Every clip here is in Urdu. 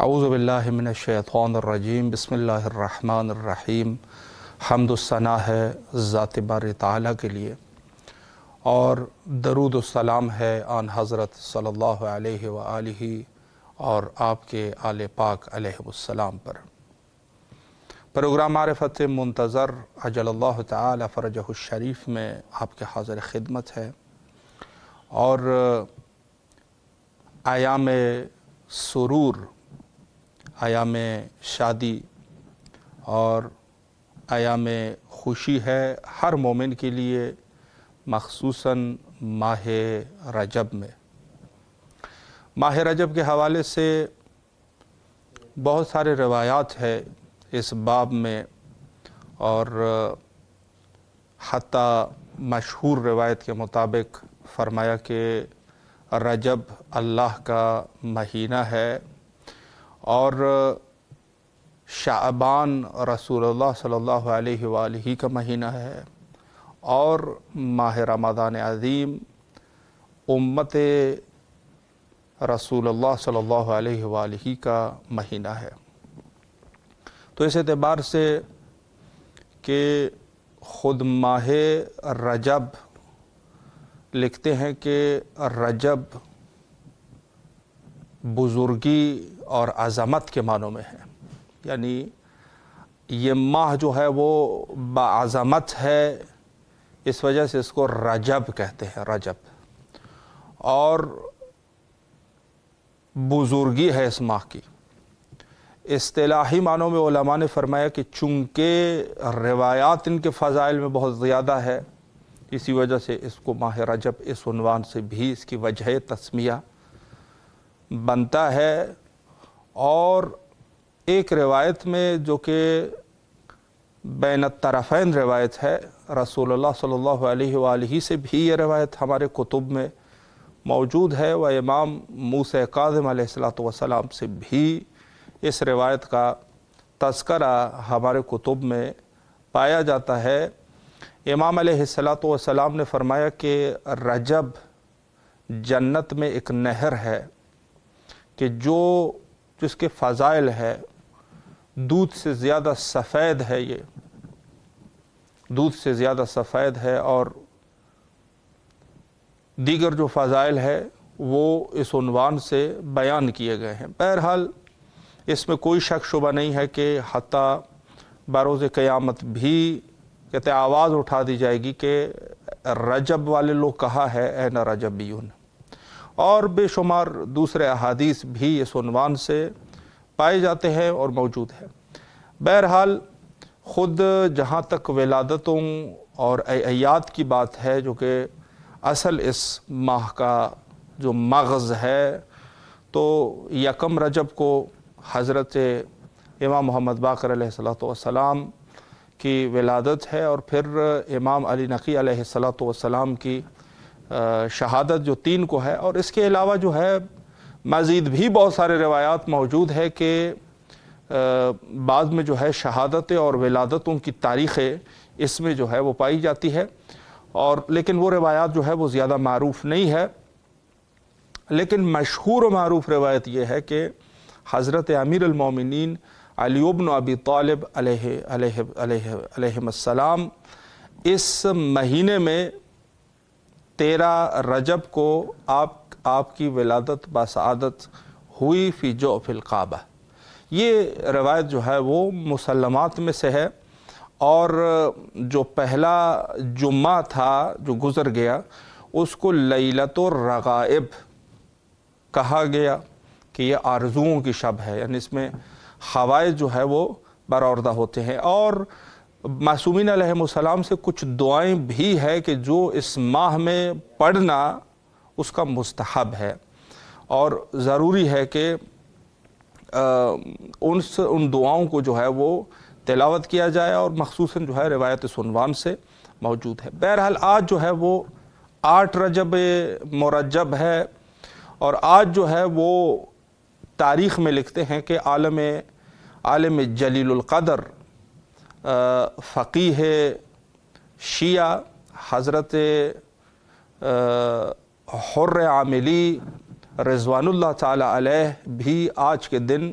اعوذ باللہ من الشیطان الرجیم بسم اللہ الرحمن الرحیم۔ حمد و ثنا ہے ذات باری تعالیٰ کے لیے، اور درود و سلام ہے آن حضرت صلی اللہ علیہ وآلہ اور آپ کے آل پاک علیہ السلام پر۔ پروگرام معرفت منتظر عجل اللہ تعالی فرجہ الشریف میں آپ کے حاضر خدمت ہے، اور ایام سرور، ایام شادی اور ایام خوشی ہے ہر مومن کے لیے، مخصوصاً ماہ رجب میں۔ ماہ رجب کے حوالے سے بہت سارے روایات ہے اس باب میں، اور حتیٰ مشہور روایت کے مطابق فرمایا کہ رجب اللہ کا مہینہ ہے، اور شعبان رسول اللہ صلی اللہ علیہ وآلہ کا مہینہ ہے، اور ماہ رمضان عظیم امت رسول اللہ صلی اللہ علیہ وآلہ کا مہینہ ہے۔ تو اس اعتبار سے کہ خود ماہ رجب لکھتے ہیں کہ رجب بزرگی اور عظمت کے معنوں میں ہے، یعنی یہ ماہ جو ہے وہ بعظمت ہے، اس وجہ سے اس کو رجب کہتے ہیں، رجب، اور بزرگی ہے اس ماہ کی۔ اصطلاحی معنوں میں علماء نے فرمایا کہ چونکہ روایات ان کے فضائل میں بہت زیادہ ہے، اسی وجہ سے اس کو ماہ رجب اس عنوان سے بھی اس کی وجہ تسمیہ بنتا ہے۔ اور ایک روایت میں جو کہ بین الطرفین روایت ہے، رسول اللہ صلی اللہ علیہ وآلہ سے بھی یہ روایت ہمارے کتب میں موجود ہے، و امام موسیٰ کاظم علیہ السلام سے بھی اس روایت کا تذکرہ ہمارے کتب میں پایا جاتا ہے۔ امام علیہ السلام نے فرمایا کہ رجب جنت میں ایک نہر ہے کہ جس کے فضائل ہے، دودھ سے زیادہ سفید ہے، یہ دودھ سے زیادہ سفید ہے، اور دیگر جو فضائل ہے وہ اس عنوان سے بیان کیے گئے ہیں۔ بہرحال اس میں کوئی شک شبہ نہیں ہے کہ حتیٰ بروز قیامت بھی کہتے آواز اٹھا دی جائے گی کہ رجب والے لوگ کہاں ہے، این رجبیون، اور بے شمار دوسرے احادیث بھی اس عنوان سے پائے جاتے ہیں اور موجود ہیں۔ بہرحال خود جہاں تک ولادتوں اور اعیاد کی بات ہے، جو کہ اصل اس ماہ کا جو مغز ہے، تو یکم رجب کو حضرت امام محمد باقر علیہ السلام کی ولادت ہے، اور پھر امام علی نقی علیہ السلام کی شہادت جو 3 کو ہے، اور اس کے علاوہ جو ہے مزید بھی بہت سارے روایات موجود ہے کہ بعد میں جو ہے شہادت اور ولادتوں کی تاریخیں اس میں جو ہے وہ پائی جاتی ہے، اور لیکن وہ روایات جو ہے وہ زیادہ معروف نہیں ہے۔ لیکن مشہور و معروف روایت یہ ہے کہ حضرت امیر المومنین علی بن ابی طالب علیہ السلام اس مہینے میں 13 رجب کو آپ کی ولادت بسعادت ہوئی فی جوف الکعبہ۔ یہ روایت جو ہے وہ مسلمات میں سے ہے، اور جو پہلا جمعہ تھا جو گزر گیا اس کو لیلۃ الرغائب کہا گیا کہ یہ آرزوؤں کی شب ہے، یعنی اس میں خوائش جو ہے وہ برآوردہ ہوتے ہیں، اور معصومین علیہ السلام سے کچھ دعائیں بھی ہے کہ جو اس ماہ میں پڑھنا اس کا مستحب ہے، اور ضروری ہے کہ ان دعاؤں کو جو ہے وہ تلاوت کیا جائے، اور مخصوصاً جو ہے روایت اس عنوان سے موجود ہے۔ بہرحال آج جو ہے وہ 8 رجب مرجب ہے، اور آج جو ہے وہ تاریخ میں لکھتے ہیں کہ عالم جلیل القدر فقیہ شیعہ حضرت حر عاملی رضوان اللہ تعالی علیہ بھی آج کے دن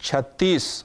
36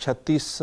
36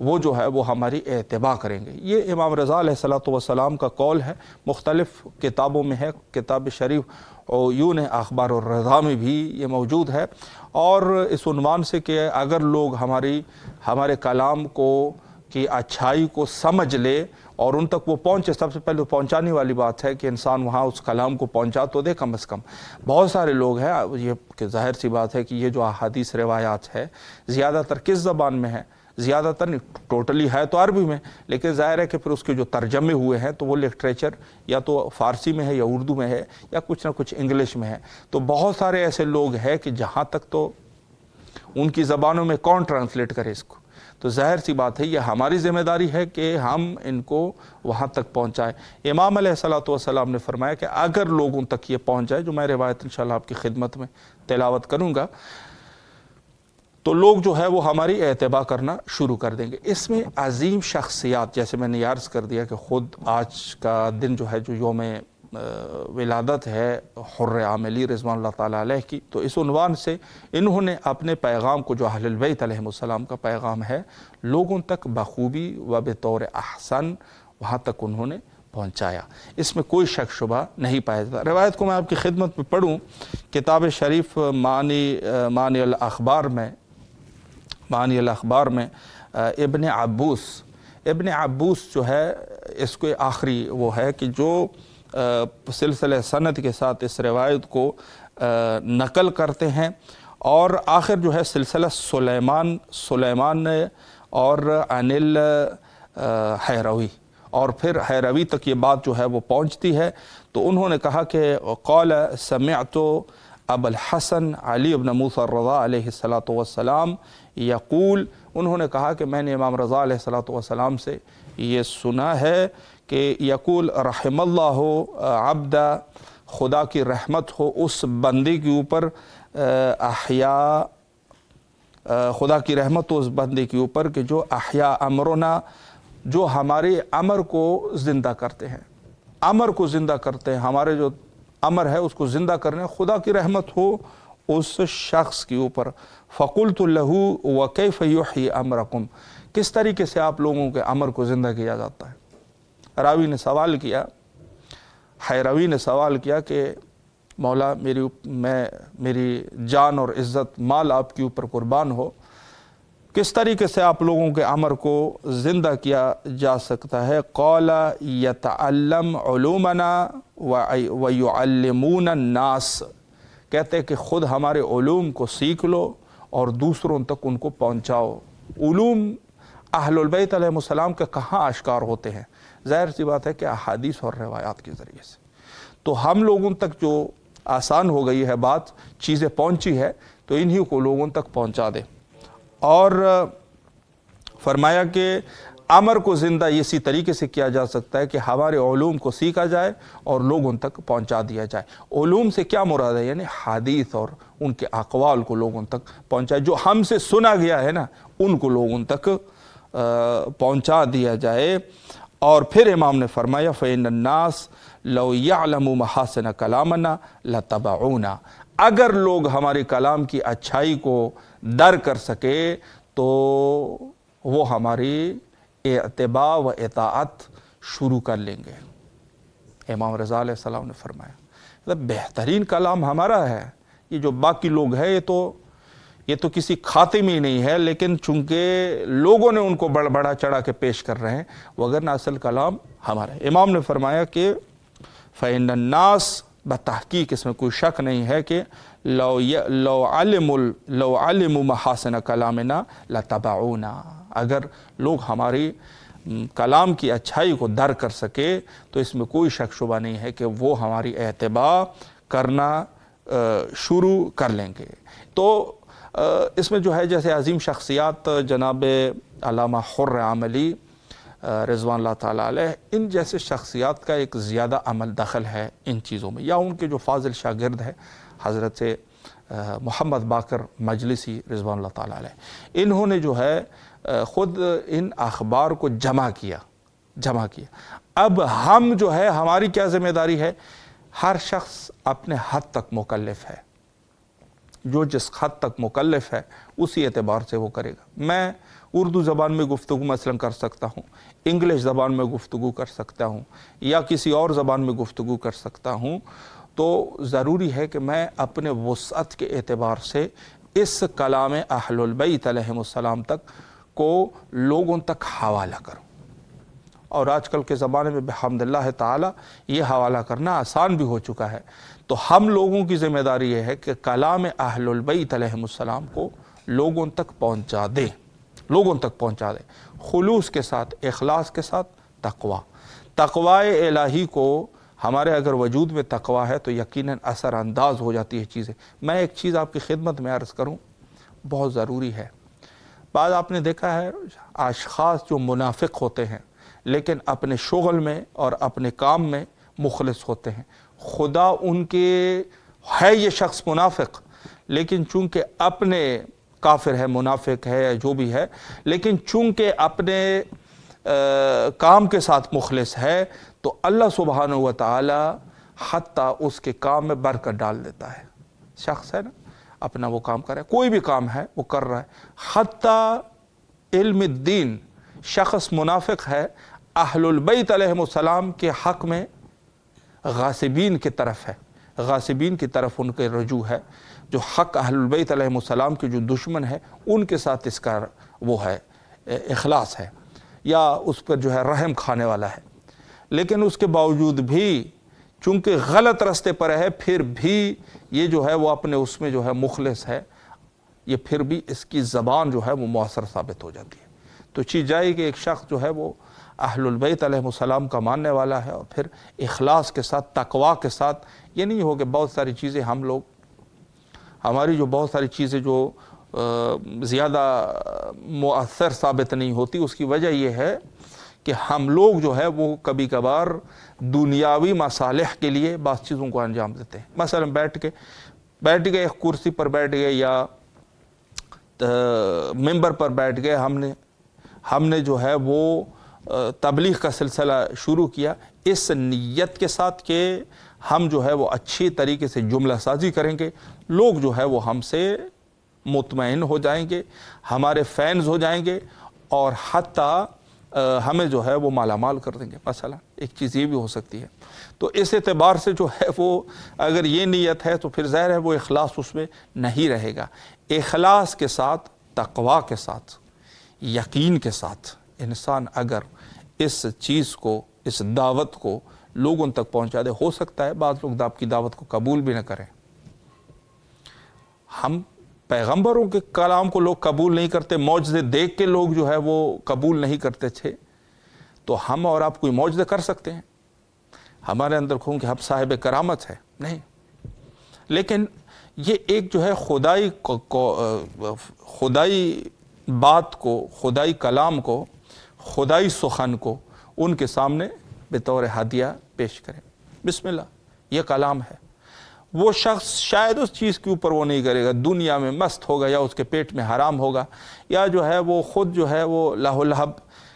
وہ جو ہے وہ ہماری اتباع کریں گے۔ یہ امام رضا علیہ السلام کا قول ہے، مختلف کتابوں میں ہے، کتاب شریف عیون اخبار الرضا میں بھی یہ موجود ہے، اور اس عنوان سے کہ اگر لوگ ہمارے کلام کو کی اچھائی کو سمجھ لے اور ان تک وہ پہنچے، سب سے پہلے پہنچانے والی بات ہے کہ انسان وہاں اس کلام کو پہنچا تو دے کم از کم۔ بہت سارے لوگ ہیں، یہ کہ ظاہر سی بات ہے کہ یہ جو احادیث روایات ہے زیادہ تر کس زبان میں ہے؟ زیادہ تر نہیں، ٹوٹلی ہے تو عربی میں، لیکن ظاہر ہے کہ پھر اس کے جو ترجمے ہوئے ہیں تو وہ لٹریچر یا تو فارسی میں ہے یا اردو میں ہے یا کچھ نہ کچھ انگلش میں ہے۔ تو بہت سارے ایسے لوگ ہیں کہ جہاں تک تو ان کی زبانوں میں کون ٹرانسلیٹ کرے اس کو، تو ظاہر سی بات ہے یہ ہماری ذمہ داری ہے کہ ہم ان کو وہاں تک پہنچائیں۔ امام علیہ السلام نے فرمایا کہ اگر لوگوں تک یہ پہنچ جائے، جو میں روایت انشاءاللہ آپ کی خدمت میں تلاوت کروں گا، تو لوگ جو ہے وہ ہماری اتباع کرنا شروع کر دیں گے۔ اس میں عظیم شخصیات، جیسے میں نے عرض کر دیا کہ خود آج کا دن جو ہے، جو یوم ولادت ہے حر عاملی رضوان اللہ تعالیٰ علیہ کی، تو اس عنوان سے انہوں نے اپنے پیغام کو، جو اہل البیت علیہ السلام کا پیغام ہے، لوگوں تک بخوبی و بطور احسن وہاں تک انہوں نے پہنچایا۔ اس میں کوئی شک شبہ نہیں پایا جاتا۔ روایت کو میں آپ کی خدمت میں پڑھوں، کتاب شریف معنی الاخبار میں ابن عبوس جو ہے، اس کو آخری وہ ہے کہ جو سلسلہ سند کے ساتھ اس روایت کو نقل کرتے ہیں، اور آخر جو ہے سلسلہ سلیمان اور انل حیروی، اور پھر حیروی تک یہ بات جو ہے وہ پہنچتی ہے۔ تو انہوں نے کہا کہ قال سمعت ابا الحسن علی بن موسیٰ الرضا علیہ السلام یقول، انہوں نے کہا کہ میں نے امام رضا علیہ السلام سے یہ سنا ہے کہ یقول رحم اللہ عبد، خدا کی رحمت ہو اس بندے کے اوپر، خدا کی رحمت ہو اس بندے کے اوپر کہ جو احیا امرنا، جو ہمارے امر کو زندہ کرتے ہیں، امر کو زندہ کرتے ہیں، ہمارے جو امر ہے اس کو زندہ کرنے، خدا کی رحمت ہو اس شخص کے اوپر۔ فقلت له وكيف يحيي امركم، کس طریقے سے آپ لوگوں کے امر کو زندہ کیا جاتا ہے؟ راوی نے سوال کیا، حیروی نے سوال کیا کہ مولا میری جان اور عزت مال آپ کے اوپر قربان ہو، کس طریقے سے آپ لوگوں کے امر کو زندہ کیا جا سکتا ہے؟ قال یتعلم علومنا ویعلمون الناس، کہتے ہیں کہ خود ہمارے علوم کو سیکھ لو اور دوسروں تک ان کو پہنچاؤ۔ علوم اہل البیت علیہ السلام کے کہاں اشکار ہوتے ہیں؟ ظاہر سی بات ہے کہ احادیث اور روایات کے ذریعے سے۔ تو ہم لوگوں تک جو آسان ہو گئی ہے بات، چیزیں پہنچی ہے تو انہی کو لوگوں تک پہنچا دے۔ اور فرمایا کہ امر کو زندہ اسی طریقے سے کیا جا سکتا ہے کہ ہمارے علوم کو سیکھا جائے اور لوگوں تک پہنچا دیا جائے۔ علوم سے کیا مراد ہے؟ یعنی حدیث اور ان کے اقوال کو لوگوں تک پہنچائے، جو ہم سے سنا گیا ہے نا، ان کو لوگوں تک پہنچا دیا جائے۔ اور پھر امام نے فرمایا فَإِنَّ النَّاسَ لَوْ يَعْلَمُوا مَحَاسِنَ كَلَامَنَا لَتَبَعُونَا، اگر لوگ ہمارے کلام کی اچھائی کو در کر سکے تو وہ ہماری اتباع و اطاعت شروع کر لیں گے۔ امام رضا علیہ السلام نے فرمایا بہترین کلام ہمارا ہے، یہ جو باقی لوگ ہیں یہ تو کسی خاتم ہی نہیں ہے، لیکن چونکہ لوگوں نے ان کو بڑا چڑھا کے پیش کر رہے ہیں، وگرنہ اصل کلام ہمارا ہے۔ امام نے فرمایا کہ فَإِنَّ النَّاسَ، بتحقیق اس میں کوئی شک نہیں ہے کہ لو علموا محاسن کلامنا لتبعونا، اگر لوگ ہماری کلام کی اچھائی کو در کر سکے تو اس میں کوئی شک شبہ نہیں ہے کہ وہ ہماری اتباع کرنا شروع کر لیں گے۔ تو اس میں جو ہے جیسے عظیم شخصیات جناب علامہ حر عاملی رضوان اللہ تعالیٰ علیہ، ان جیسے شخصیات کا ایک زیادہ عمل دخل ہے ان چیزوں میں، یا ان کے جو فاضل شاگرد ہے حضرت محمد باقر مجلسی رضوان اللہ تعالیٰ علیہ، انہوں نے جو ہے خود ان اخبار کو جمع کیا۔ اب ہم جو ہے ہماری کیا ذمہ داری ہے؟ ہر شخص اپنے حد تک مکلف ہے، جو جس حد تک مکلف ہے اسی اعتبار سے وہ کرے گا۔ میں اردو زبان میں گفتگو مثلا کر سکتا ہوں، انگلش زبان میں گفتگو کر سکتا ہوں، یا کسی اور زبان میں گفتگو کر سکتا ہوں، تو ضروری ہے کہ میں اپنے وسعت کے اعتبار سے اس کلام اہل البیت علیہم السلام تک کو لوگوں تک حوالہ کروں۔ اور آج کل کے زمانے میں بحمد اللہ تعالی یہ حوالہ کرنا آسان بھی ہو چکا ہے۔ تو ہم لوگوں کی ذمہ داری یہ ہے کہ کلام اہل البیت علیہم السلام کو لوگوں تک پہنچا دیں، لوگوں تک پہنچا دیں، خلوص کے ساتھ، اخلاص کے ساتھ، تقوی الہی کو، ہمارے اگر وجود میں تقوی ہے تو یقیناً اثر انداز ہو جاتی ہے چیزیں۔ میں ایک چیز آپ کی خدمت میں عرض کروں، بہت ضروری ہے۔ بعض آپ نے دیکھا ہے اشخاص جو منافق ہوتے ہیں لیکن اپنے شغل میں اور اپنے کام میں مخلص ہوتے ہیں، خدا ان کے ہے یہ شخص منافق، لیکن چونکہ اپنے کافر ہے، منافق ہے، جو بھی ہے، لیکن چونکہ اپنے کام کے ساتھ مخلص ہے تو اللہ سبحانہ و تعالی حتیٰ اس کے کام میں برکت ڈال دیتا ہے۔ شخص ہے نا، اپنا وہ کام کر رہا ہے، کوئی بھی کام ہے وہ کر رہا ہے، حتیٰ علم الدین شخص منافق ہے، اہل البیت علیہم السلام کے حق میں غاصبین کی طرف ہے، غاصبین کی طرف ان کے رجوع ہے، جو حق اہل البیت علیہم السلام کے جو دشمن ہے ان کے ساتھ اس کا وہ ہے اخلاص ہے، یا اس پر جو ہے رحم کھانے والا ہے، لیکن اس کے باوجود بھی چونکہ غلط راستے پر ہے، پھر بھی یہ جو ہے وہ اپنے اس میں جو ہے مخلص ہے، یہ پھر بھی اس کی زبان جو ہے وہ مؤثر ثابت ہو جاتی ہے۔ تو چیز جائے کہ ایک شخص جو ہے وہ اہل البیت علیہ السلام کا ماننے والا ہے، اور پھر اخلاص کے ساتھ، تقوی کے ساتھ، یہ نہیں ہو کہ بہت ساری چیزیں ہم لوگ، ہماری جو بہت ساری چیزیں جو زیادہ مؤثر ثابت نہیں ہوتی، اس کی وجہ یہ ہے کہ ہم لوگ جو ہے وہ کبھی کبھار دنیاوی مصالح کے لیے بعض چیزوں کو انجام دیتے ہیں۔ مثلا بیٹھ گئے ایک کرسی پر بیٹھ گئے یا ممبر پر بیٹھ گئے، ہم نے جو ہے وہ تبلیغ کا سلسلہ شروع کیا اس نیت کے ساتھ کہ ہم جو ہے وہ اچھی طریقے سے جملہ سازی کریں گے، لوگ جو ہے وہ ہم سے مطمئن ہو جائیں گے، ہمارے فینز ہو جائیں گے، اور حتیٰ ہمیں جو ہے وہ مالا مال کر دیں گے۔ مثلا ایک چیز یہ بھی ہو سکتی ہے۔ تو اس اعتبار سے جو ہے وہ اگر یہ نیت ہے تو پھر ظاہر ہے وہ اخلاص اس میں نہیں رہے گا۔ اخلاص کے ساتھ، تقوی کے ساتھ، یقین کے ساتھ انسان اگر اس چیز کو، اس دعوت کو لوگوں تک پہنچا دے، ہو سکتا ہے بعض لوگ آپ کی دعوت کو قبول بھی نہ کریں۔ ہم پیغمبروں کے کلام کو لوگ قبول نہیں کرتے، معجزے دیکھ کے لوگ جو ہے وہ قبول نہیں کرتے تھے، تو ہم اور آپ کوئی معجزے کر سکتے ہیں؟ ہمارے اندر کہوں کہ ہم صاحب کرامت ہے؟ نہیں، لیکن یہ ایک جو ہے خدائی بات کو، خدائی کلام کو، خدائی سخن کو ان کے سامنے بطور ہدیہ پیش کریں۔ بسم اللہ، یہ کلام ہے۔ وہ شخص شاید اس چیز کے اوپر وہ نہیں کرے گا، دنیا میں مست ہوگا، یا اس کے پیٹ میں حرام ہوگا، یا جو ہے وہ خود جو ہے وہ لہو لہب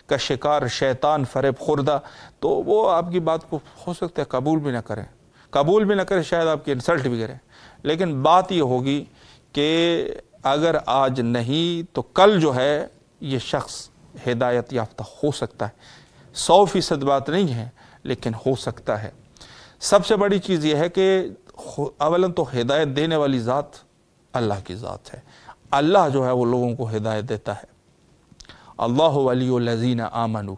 کا شکار، شیطان فریب خوردہ، تو وہ آپ کی بات کو ہو سکتا ہے قبول بھی نہ کرے، شاید آپ کی انسلٹ بھی کرے۔ لیکن بات یہ ہوگی کہ اگر آج نہیں تو کل جو ہے یہ شخص ہدایت یافتہ ہو سکتا ہے۔ 100% بات نہیں ہے، لیکن ہو سکتا ہے۔ سب سے بڑی چیز یہ ہے کہ اولاً تو ہدایت دینے والی ذات اللہ کی ذات ہے۔ اللہ جو ہے وہ لوگوں کو ہدایت دیتا ہے۔ اللہ ولی الذین آمنوا،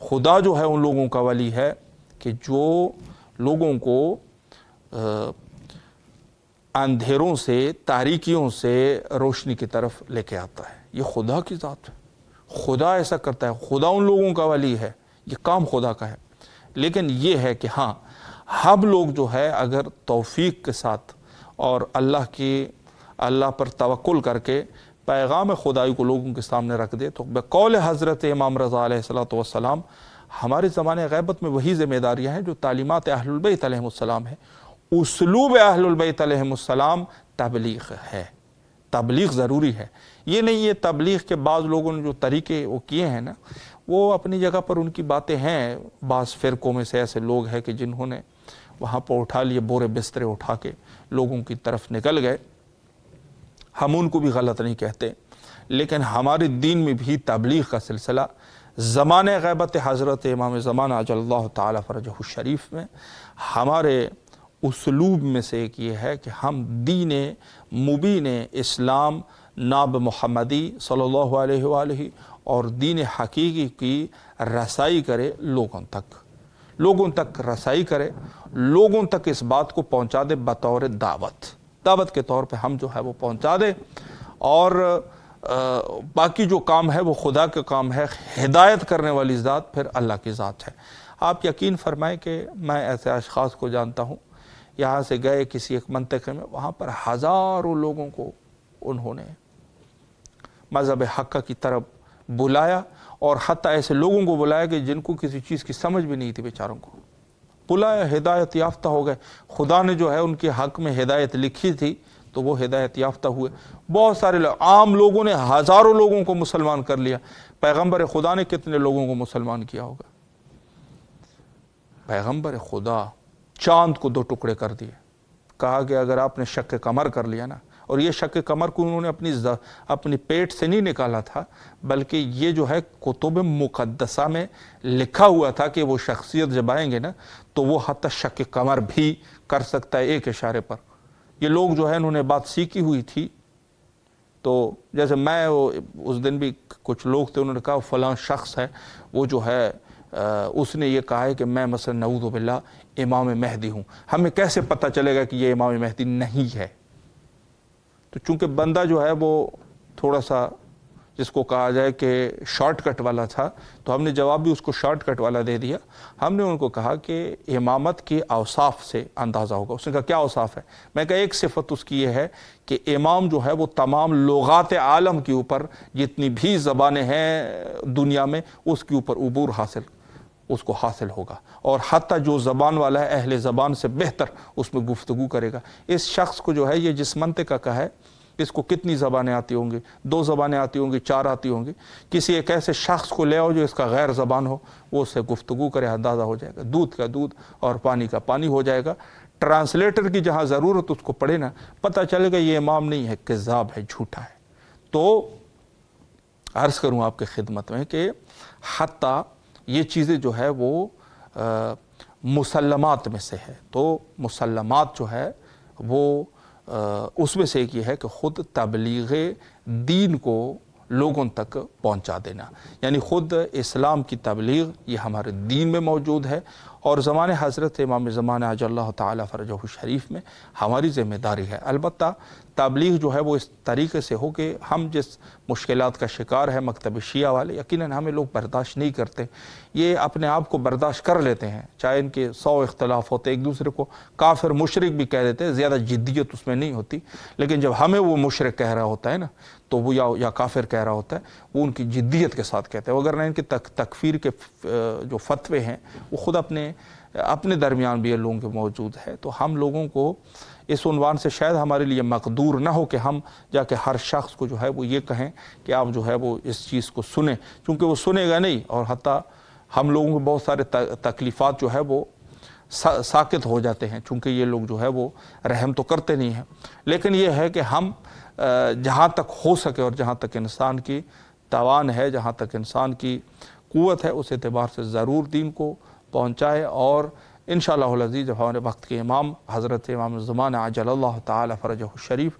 خدا جو ہے ان لوگوں کا ولی ہے کہ جو لوگوں کو اندھیروں سے، تاریکیوں سے روشنی کی طرف لے کے آتا ہے۔ یہ خدا کی ذات ہے، خدا ایسا کرتا ہے، خدا ان لوگوں کا ولی ہے، یہ کام خدا کا ہے۔ لیکن یہ ہے کہ ہاں، ہم لوگ جو ہے اگر توفیق کے ساتھ اور اللہ پر توکل کر کے پیغام خدائی کو لوگوں کے سامنے رکھ دے، تو بقول حضرت امام رضا علیہ السلام، ہمارے زمانے غیبت میں وہی ذمہ داریاں ہیں جو تعلیمات اہل البیت علیہ السلام ہے۔ اسلوب اہل البیت علیہ السلام تبلیغ ہے، تبلیغ ضروری ہے۔ یہ نہیں یہ تبلیغ کے بعض لوگوں نے جو طریقے وہ کیے ہیں نا، وہ اپنی جگہ پر ان کی باتیں ہیں۔ بعض فرقوں میں سے ایسے لوگ ہیں کہ جنہوں نے وہاں پر اٹھا لیے، بورے بسترے اٹھا کے لوگوں کی طرف نکل گئے۔ ہم ان کو بھی غلط نہیں کہتے، لیکن ہمارے دین میں بھی تبلیغ کا سلسلہ زمانہ غیبت حضرت امام زمانہ عجل اللہ تعالی فرجہ الشریف میں ہمارے اسلوب میں سے ایک یہ ہے کہ ہم دین مبین اسلام ناب محمدی صلی اللہ علیہ وآلہ اور دین حقیقی کی رسائی کرے، لوگوں تک رسائی کرے، لوگوں تک اس بات کو پہنچا دے بطور دعوت کے طور پہ ہم جو ہے وہ پہنچا دے، اور باقی جو کام ہے وہ خدا کا کام ہے، ہدایت کرنے والی ذات پھر اللہ کی ذات ہے۔ آپ یقین فرمائیں کہ میں ایسے اشخاص کو جانتا ہوں، یہاں سے گئے کسی ایک منطقے میں، وہاں پر ہزاروں لوگوں کو انہوں نے مذہب حق کی طرف بلایا، اور حتیٰ ایسے لوگوں کو بلایا کہ جن کو کسی چیز کی سمجھ بھی نہیں تھی، بیچاروں کو بلایا، ہدایت یافتہ ہو گئے۔ خدا نے جو ہے ان کے حق میں ہدایت لکھی تھی تو وہ ہدایت یافتہ ہوئے۔ بہت سارے عام لوگوں نے ہزاروں لوگوں کو مسلمان کر لیا۔ پیغمبر خدا نے کتنے لوگوں کو مسلمان کیا ہوگا؟ پیغمبر خدا چاند کو 2 ٹکڑے کر دیے، کہا کہ اگر آپ نے شق قمر کر لیا نا، اور یہ شق قمر کو انہوں نے اپنی پیٹ سے نہیں نکالا تھا، بلکہ یہ جو ہے کتب مقدسہ میں لکھا ہوا تھا کہ وہ شخصیت جب آئیں گے نا تو وہ حتی شق قمر بھی کر سکتا ہے ایک اشارے پر۔ یہ لوگ جو ہے انہوں نے بات سیکھی ہوئی تھی، تو جیسے میں اس دن بھی کچھ لوگ تھے، انہوں نے کہا فلاں شخص ہے وہ جو ہے اس نے یہ کہا ہے کہ میں مثلا نعوذ باللہ امام مہدی ہوں، ہمیں کیسے پتہ چلے گا کہ یہ امام مہدی نہیں ہے؟ تو چونکہ بندہ جو ہے وہ تھوڑا سا جس کو کہا جائے کہ شارٹ کٹ والا تھا، تو ہم نے جواب بھی اس کو شارٹ کٹ والا دے دیا۔ ہم نے ان کو کہا کہ امامت کے اوصاف سے اندازہ ہوگا۔ اس نے کہا کیا اوصاف ہے؟ میں کہا ایک صفت اس کی یہ ہے کہ امام جو ہے وہ تمام لغات عالم کے اوپر جتنی بھی زبانیں ہیں دنیا میں اس کے اوپر عبور اس کو حاصل ہوگا، اور حتیٰ جو زبان والا ہے اہل زبان سے بہتر اس میں گفتگو کرے گا۔ اس شخص کو جو ہے یہ جس منطقہ کا ہے، اس کو کتنی زبانیں آتی ہوں گی؟ 2 زبانیں آتی ہوں گی، 4 آتی ہوں گی۔ کسی ایک ایسے شخص کو لے آؤ جو اس کا غیر زبان ہو، وہ اس سے گفتگو کرے، اندازہ ہو جائے گا، دودھ کا دودھ اور پانی کا پانی ہو جائے گا۔ ٹرانسلیٹر کی جہاں ضرورت اس کو پڑے نا، پتہ چلے گا یہ امام نہیں ہے، کذاب ہے، جھوٹا ہے۔ تو عرض کروں آپ کے خدمت میں کہ حتیٰ یہ چیزیں جو ہے وہ مسلمات میں سے ہے، تو مسلمات جو ہے وہ اس میں سے ایک یہ ہے کہ خود تبلیغ دین کو لوگوں تک پہنچا دینا، یعنی خود اسلام کی تبلیغ یہ ہمارے دین میں موجود ہے، اور زمانہ حضرت امام زمانہ عجل اللہ تعالی فرجہ الشریف میں ہماری ذمہ داری ہے۔ البتہ تبلیغ جو ہے وہ اس طریقے سے ہو کہ ہم جس مشکلات کا شکار ہے مکتب شیعہ والے، یقیناً ہمیں لوگ برداشت نہیں کرتے، یہ اپنے آپ کو برداشت کر لیتے ہیں، چاہے ان کے 100 اختلاف ہوتے، ایک دوسرے کو کافر مشرک بھی کہہ دیتے ہیں، زیادہ جدیت اس میں نہیں ہوتی، لیکن جب ہمیں وہ مشرک کہہ رہا ہوتا ہے نا تو وہ یا کافر کہہ رہا ہوتا ہے، وہ ان کی جدیت کے ساتھ کہتے ہیں، وگرنہ ان کے تکفیر کے جو فتوے ہیں وہ خود اپنے درمیان بھی یہ لوگوں کے موجود ہے۔ تو ہم لوگوں کو اس عنوان سے شاید ہمارے لیے مقدور نہ ہو کہ ہم جا کے ہر شخص کو جو ہے وہ یہ کہیں کہ آپ جو ہے وہ اس چیز کو سنیں، چونکہ وہ سنے گا نہیں، اور حتیٰ ہم لوگوں کو بہت سارے تکلیفات جو ہے وہ ساکت ہو جاتے ہیں، چونکہ یہ لوگ جو ہے وہ رحم تو کرتے نہیں ہیں۔ لیکن یہ ہے کہ ہم جہاں تک ہو سکے اور جہاں تک انسان کی توان ہے، جہاں تک انسان کی قوت ہے، اس اعتبار سے ضرور دین کو پہنچائے، اور انشاءاللہ العزیز جب ہمارے وقت کے امام حضرت امام زمانہ عجل اللہ تعالی فرجہ الشریف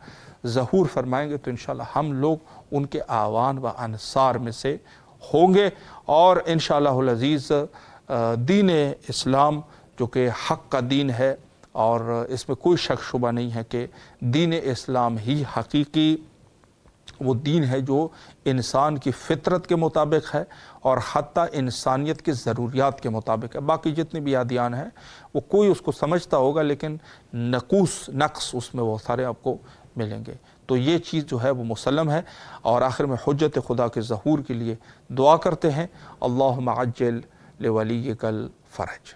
ظہور فرمائیں گے تو انشاءاللہ ہم لوگ ان کے اعوان و انصار میں سے ہوں گے، اور انشاءاللہ العزیز دین اسلام جو کہ حق کا دین ہے، اور اس میں کوئی شک شبہ نہیں ہے کہ دین اسلام ہی حقیقی وہ دین ہے جو انسان کی فطرت کے مطابق ہے، اور حتیٰ انسانیت کی ضروریات کے مطابق ہے۔ باقی جتنے بھی ادیان ہیں وہ کوئی اس کو سمجھتا ہوگا، لیکن نقص اس میں وہ سارے آپ کو ملیں گے۔ تو یہ چیز جو ہے وہ مسلم ہے، اور آخر میں حجت خدا کے ظہور کے لیے دعا کرتے ہیں، اللہم عجل لولیک الفرج۔